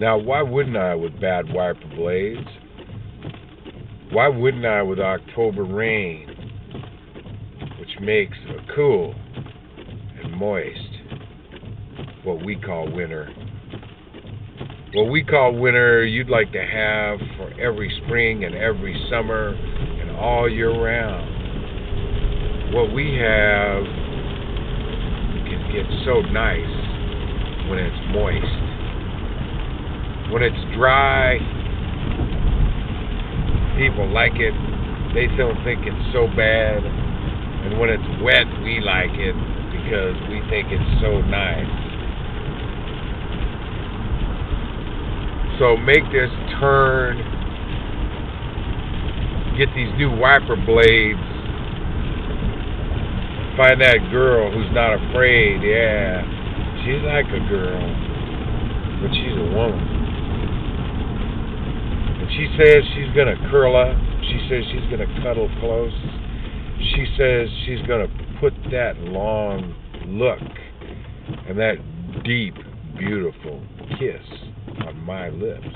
Now, why wouldn't I with bad wiper blades? Why wouldn't I with October rain, which makes a cool and moist, what we call winter? What we call winter, you'd like to have for every spring and every summer and all year round. What we have can get so nice when it's moist. When it's dry, people like it. They don't think it's so bad. And when it's wet, we like it because we think it's so nice. So make this turn, get these new wiper blades, find that girl who's not afraid. Yeah, she's like a girl, but she's a woman. And she says she's going to curl up. She says she's going to cuddle close. She says she's going to put that long look and that deep, beautiful kiss on my lips.